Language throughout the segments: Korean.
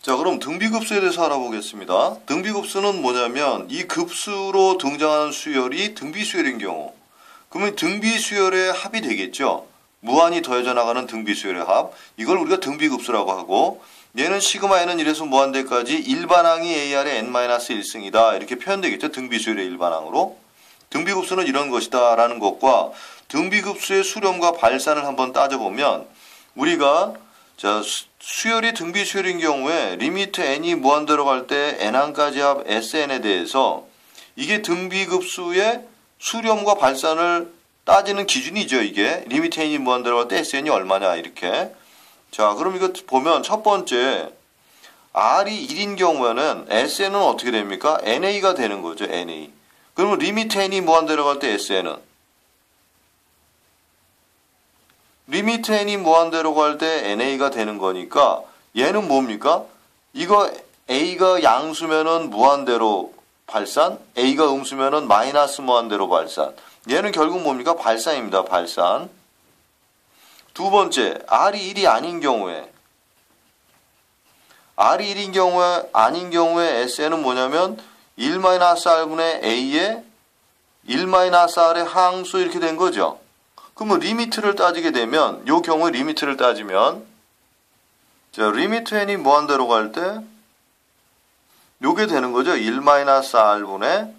자, 그럼 등비급수에 대해서 알아보겠습니다. 등비급수는 뭐냐면 이 급수로 등장하는 수열이 등비수열인 경우, 그러면 등비수열의 합이 되겠죠. 무한히 더해져 나가는 등비수열의 합, 이걸 우리가 등비급수라고 하고, 얘는 시그마 n은 1에서 무한대까지 일반항이 AR의 n-1승이다 이렇게 표현되겠죠. 등비수열의 일반항으로. 등비급수는 이런 것이다 라는 것과 등비급수의 수렴과 발산을 한번 따져보면, 우리가 자, 수열이 등비수열인 경우에 리미트 n이 무한대로 갈 때 n항까지 합 Sn에 대해서 이게 등비급수의 수렴과 발산을 따지는 기준이죠. 이게 리미트 n이 무한대로 갈 때 Sn이 얼마냐 이렇게. 자, 그럼 이거 보면 첫 번째 R이 1인 경우에는 Sn은 어떻게 됩니까? NA가 되는 거죠. NA. 그러면 리미트 n이 무한대로 갈 때 Sn은 리미트 n이 무한대로 갈 때 NA가 되는 거니까 얘는 뭡니까? 이거 A가 양수면은 무한대로 발산, A가 음수면은 마이너스 무한대로 발산. 얘는 결국 뭡니까? 발산입니다. 발산. 두 번째, R이 1이 아닌 경우에 R이 1인 경우에 아닌 경우에 SN은 뭐냐면 1-R분의 A의 1-R의 항수 이렇게 된 거죠. 그러면 리미트를 따지게 되면 이 경우에 리미트를 따지면 자, 리미트 n이 무한대로 갈 때 요게 되는 거죠. 1-R분의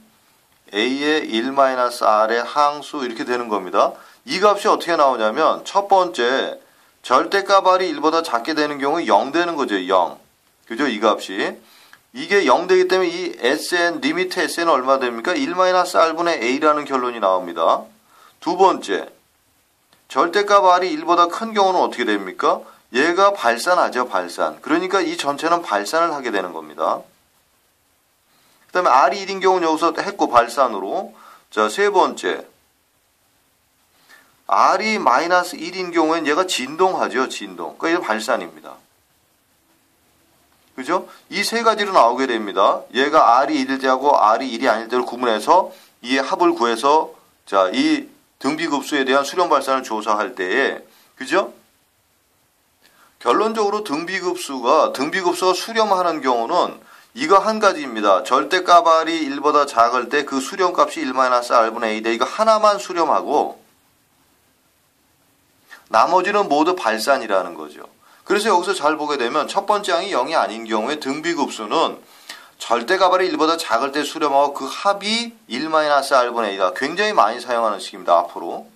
A의 1-R의 항수 이렇게 되는 겁니다. 이 값이 어떻게 나오냐면 첫 번째 절대값 R이 1보다 작게 되는 경우에 0 되는 거죠. 0. 그죠? 이 값이. 이게 0 되기 때문에 이 SN, 리미트 SN은 얼마 됩니까? 1-R분의 A라는 결론이 나옵니다. 두 번째 절대값 R이 1보다 큰 경우는 어떻게 됩니까? 얘가 발산하죠. 발산. 그러니까 이 전체는 발산을 하게 되는 겁니다. 그 다음에 R이 1인 경우는 여기서 했고 발산으로. 자, 세 번째 R이 마이너스 1인 경우엔 얘가 진동하죠. 진동. 그러니까 이게 발산입니다. 그죠? 이 세 가지로 나오게 됩니다. 얘가 R이 1일 때하고 R이 1이 아닐 때를 구분해서 이 합을 구해서 자, 이 등비급수에 대한 수렴 발산을 조사할 때에 그죠? 결론적으로 등비급수가 수렴하는 경우는 이거 한 가지입니다. 절대값 R이 1보다 작을 때 그 수렴값이 1-R분의 A다. 이거 하나만 수렴하고 나머지는 모두 발산이라는 거죠. 그래서 여기서 잘 보게 되면 첫 번째 항이 0이 아닌 경우에 등비급수는 절대값 R이 1보다 작을 때 수렴하고 그 합이 1-R분의 A다. 굉장히 많이 사용하는 식입니다. 앞으로.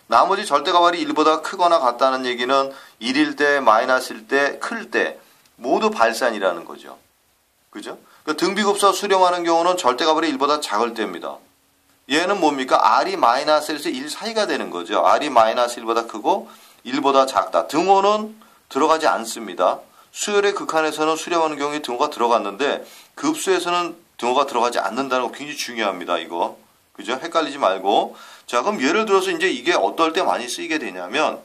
나머지 절대값 R이 1보다 크거나 같다는 얘기는 1일 때, 마이너스일 때, 클 때 모두 발산이라는 거죠. 그죠? 그러니까 등비급수가 수렴하는 경우는 절대값 R이 1보다 작을 때입니다. 얘는 뭡니까? R이 마이너스에서 1 사이가 되는 거죠. R이 마이너스 1보다 크고 1보다 작다. 등호는 들어가지 않습니다. 수열의 극한에서는 수렴하는 경우에 등호가 들어갔는데 급수에서는 등호가 들어가지 않는다는 거 굉장히 중요합니다. 이거. 그죠? 헷갈리지 말고. 자, 그럼 예를 들어서 이제 이게 어떨 때 많이 쓰이게 되냐면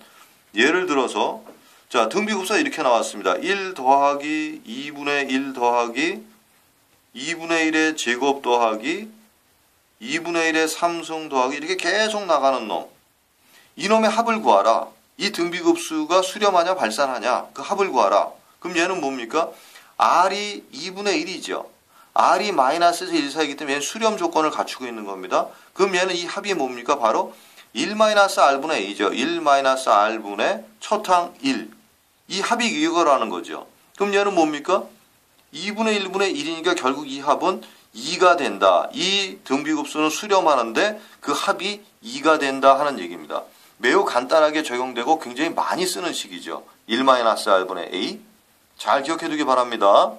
예를 들어서 자, 등비급수가 이렇게 나왔습니다. 1 더하기 2분의 1 더하기 2분의 1의 제곱 더하기 2분의 1의 3승 더하기 이렇게 계속 나가는 놈. 이놈의 합을 구하라. 이 등비급수가 수렴하냐 발산하냐 그 합을 구하라. 그럼 얘는 뭡니까? R이 2분의 1이죠. R이 마이너스에서 1 사이기 때문에 얘는 수렴 조건을 갖추고 있는 겁니다. 그럼 얘는 이 합이 뭡니까? 바로 1-R분의 A죠. 1-R분의 첫항 1. 이 합이 이거라는 거죠. 그럼 얘는 뭡니까? 2분의 1분의 1이니까 결국 이 합은 2가 된다. 이 등비급수는 수렴하는데 그 합이 2가 된다 하는 얘기입니다. 매우 간단하게 적용되고 굉장히 많이 쓰는 식이죠. 1-R분의 A. 잘 기억해 두기 바랍니다.